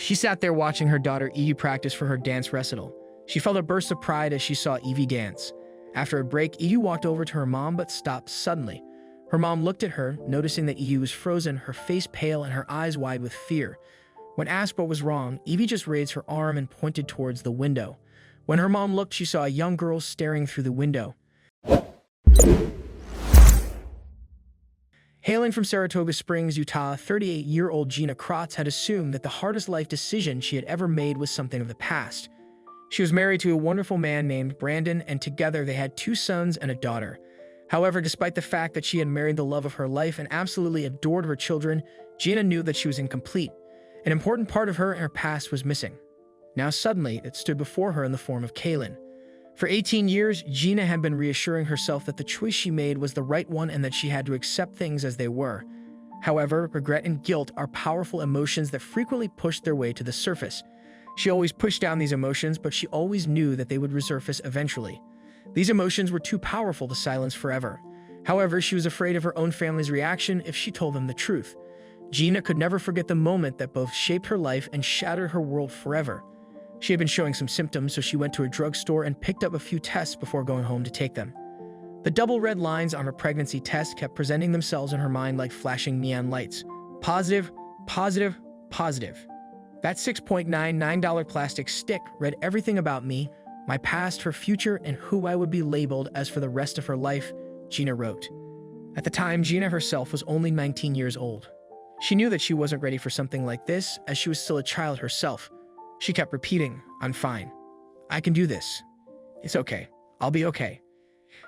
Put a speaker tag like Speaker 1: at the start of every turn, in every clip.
Speaker 1: She sat there watching her daughter Evie practice for her dance recital. She felt a burst of pride as she saw Evie dance. After a break, Evie walked over to her mom but stopped suddenly. Her mom looked at her, noticing that Evie was frozen, her face pale and her eyes wide with fear. When asked what was wrong, Evie just raised her arm and pointed towards the window. When her mom looked, she saw a young girl staring through the window. Hailing from Saratoga Springs, Utah, 38-year-old Gina Krotz had assumed that the hardest life decision she had ever made was something of the past. She was married to a wonderful man named Brandon, and together they had 2 sons and a daughter. However, despite the fact that she had married the love of her life and absolutely adored her children, Gina knew that she was incomplete. An important part of her and her past was missing. Now suddenly, it stood before her in the form of Kaylin. For 18 years, Gina had been reassuring herself that the choice she made was the right one and that she had to accept things as they were. However, regret and guilt are powerful emotions that frequently push their way to the surface. She always pushed down these emotions, but she always knew that they would resurface eventually. These emotions were too powerful to silence forever. However, she was afraid of her own family's reaction if she told them the truth. Gina could never forget the moment that both shaped her life and shattered her world forever. She had been showing some symptoms, so she went to a drugstore and picked up a few tests before going home to take them. The double red lines on her pregnancy test kept presenting themselves in her mind like flashing neon lights. Positive, positive, positive. That $6.99 plastic stick read everything about me, my past, her future, and who I would be labeled as for the rest of her life, Gina wrote. At the time, Gina herself was only 19 years old. She knew that she wasn't ready for something like this, as she was still a child herself. She kept repeating, "I'm fine. I can do this. It's okay. I'll be okay."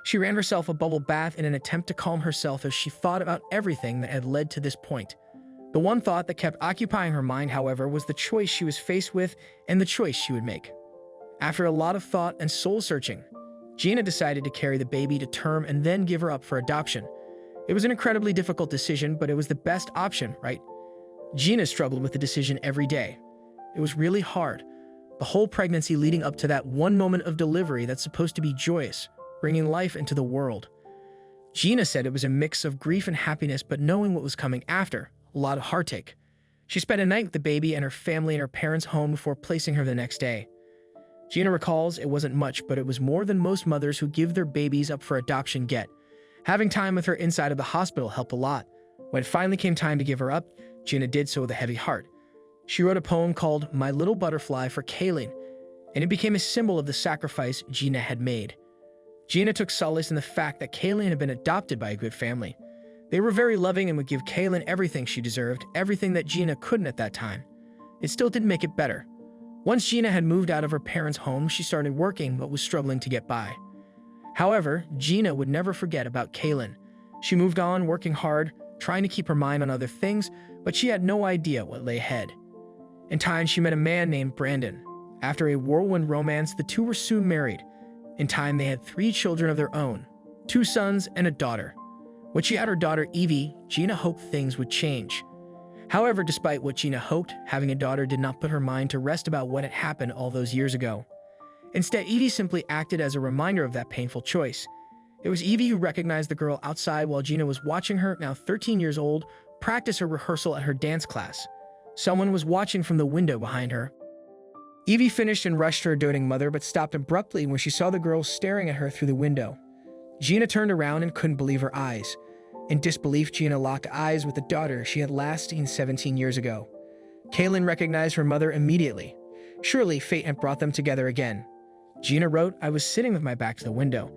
Speaker 1: She ran herself a bubble bath in an attempt to calm herself as she thought about everything that had led to this point. The one thought that kept occupying her mind, however, was the choice she was faced with and the choice she would make. After a lot of thought and soul-searching, Gina decided to carry the baby to term and then give her up for adoption. It was an incredibly difficult decision, but it was the best option, right? Gina struggled with the decision every day. It was really hard. The whole pregnancy leading up to that one moment of delivery that's supposed to be joyous, bringing life into the world. Gina said it was a mix of grief and happiness, but knowing what was coming after, a lot of heartache. She spent a night with the baby and her family in her parents' home before placing her the next day. Gina recalls it wasn't much, but it was more than most mothers who give their babies up for adoption get. Having time with her inside of the hospital helped a lot. When it finally came time to give her up, Gina did so with a heavy heart. She wrote a poem called My Little Butterfly for Kaylin, and it became a symbol of the sacrifice Gina had made. Gina took solace in the fact that Kaylin had been adopted by a good family. They were very loving and would give Kaylin everything she deserved, everything that Gina couldn't at that time. It still didn't make it better. Once Gina had moved out of her parents' home, she started working but was struggling to get by. However, Gina would never forget about Kaylin. She moved on, working hard, trying to keep her mind on other things, but she had no idea what lay ahead. In time, she met a man named Brandon. After a whirlwind romance, the two were soon married. In time, they had 3 children of their own, 2 sons and a daughter. When she had her daughter Evie, Gina hoped things would change. However, despite what Gina hoped, having a daughter did not put her mind to rest about what had happened all those years ago. Instead, Evie simply acted as a reminder of that painful choice. It was Evie who recognized the girl outside while Gina was watching her, now 13 years old, practice her rehearsal at her dance class. Someone was watching from the window behind her. Evie finished and rushed to her doting mother, but stopped abruptly when she saw the girl staring at her through the window. Gina turned around and couldn't believe her eyes. In disbelief, Gina locked eyes with the daughter she had last seen 17 years ago. Kaylin recognized her mother immediately. Surely fate had brought them together again. Gina wrote, I was sitting with my back to the window.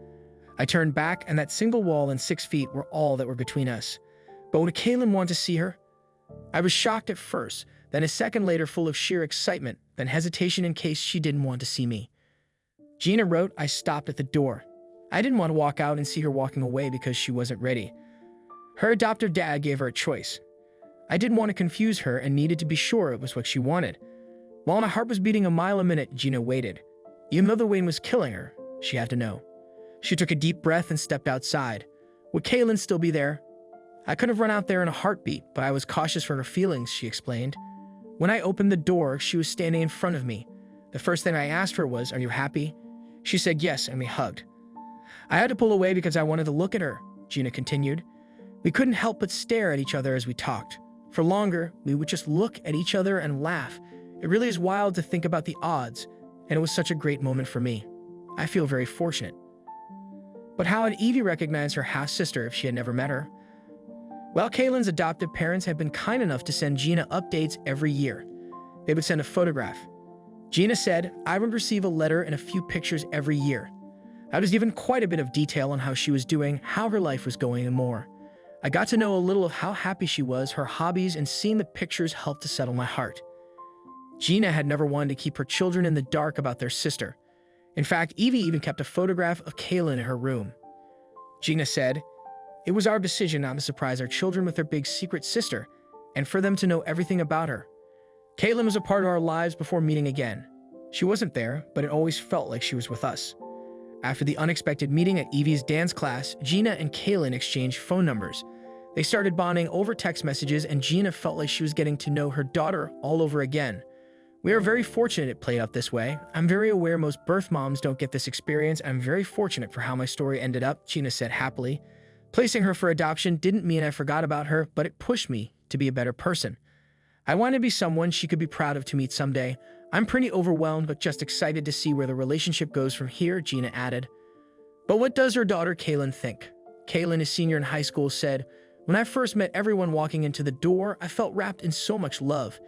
Speaker 1: I turned back, and that single wall and 6 feet were all that were between us. But would Kaylin want to see her? I was shocked at first, then a second later full of sheer excitement, then hesitation in case she didn't want to see me. Gina wrote, I stopped at the door. I didn't want to walk out and see her walking away because she wasn't ready. Her adoptive dad gave her a choice. I didn't want to confuse her and needed to be sure it was what she wanted. While my heart was beating a mile a minute, Gina waited. Even though the wind was killing her, she had to know. She took a deep breath and stepped outside. Would Kaylin still be there? I could have run out there in a heartbeat, but I was cautious for her feelings, she explained. When I opened the door, she was standing in front of me. The first thing I asked her was, Are you happy? She said yes, and we hugged. I had to pull away because I wanted to look at her, Gina continued. We couldn't help but stare at each other as we talked. For longer, we would just look at each other and laugh. It really is wild to think about the odds, and it was such a great moment for me. I feel very fortunate. But how had Evie recognized her half-sister if she had never met her? Well, Kaylin's adoptive parents had been kind enough to send Gina updates every year. They would send a photograph. Gina said, "I would receive a letter and a few pictures every year. I was given quite a bit of detail on how she was doing, how her life was going, and more. I got to know a little of how happy she was, her hobbies, and seeing the pictures helped to settle my heart." Gina had never wanted to keep her children in the dark about their sister. In fact, Evie even kept a photograph of Kaylin in her room. Gina said, "It was our decision not to surprise our children with their big secret sister, and for them to know everything about her. Kaylin was a part of our lives before meeting again. She wasn't there, but it always felt like she was with us." After the unexpected meeting at Evie's dance class, Gina and Kaylin exchanged phone numbers. They started bonding over text messages, and Gina felt like she was getting to know her daughter all over again. "We are very fortunate it played out this way. I'm very aware most birth moms don't get this experience. I'm very fortunate for how my story ended up," Gina said happily. "Placing her for adoption didn't mean I forgot about her, but it pushed me to be a better person. I wanted to be someone she could be proud of to meet someday. I'm pretty overwhelmed, but just excited to see where the relationship goes from here," Gina added. But what does her daughter Kaylin think? Kaylin, a senior in high school, said, "When I first met everyone walking into the door, I felt wrapped in so much love.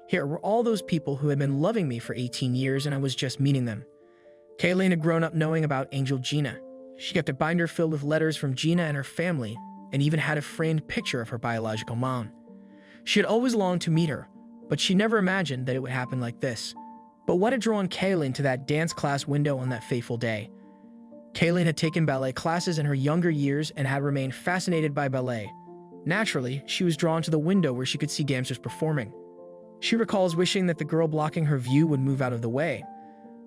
Speaker 1: Here were all those people who had been loving me for 18 years, and I was just meeting them." Kaylin had grown up knowing about Angel Gina. She kept a binder filled with letters from Gina and her family, and even had a framed picture of her biological mom. She had always longed to meet her, but she never imagined that it would happen like this. But what had drawn Kaylin to that dance class window on that fateful day? Kaylin had taken ballet classes in her younger years and had remained fascinated by ballet. Naturally, she was drawn to the window where she could see dancers performing. She recalls wishing that the girl blocking her view would move out of the way.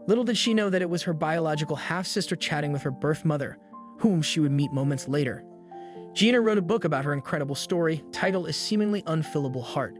Speaker 1: Little did she know that it was her biological half-sister chatting with her birth mother, whom she would meet moments later. Gina wrote a book about her incredible story, titled A Seemingly Unfillable Heart.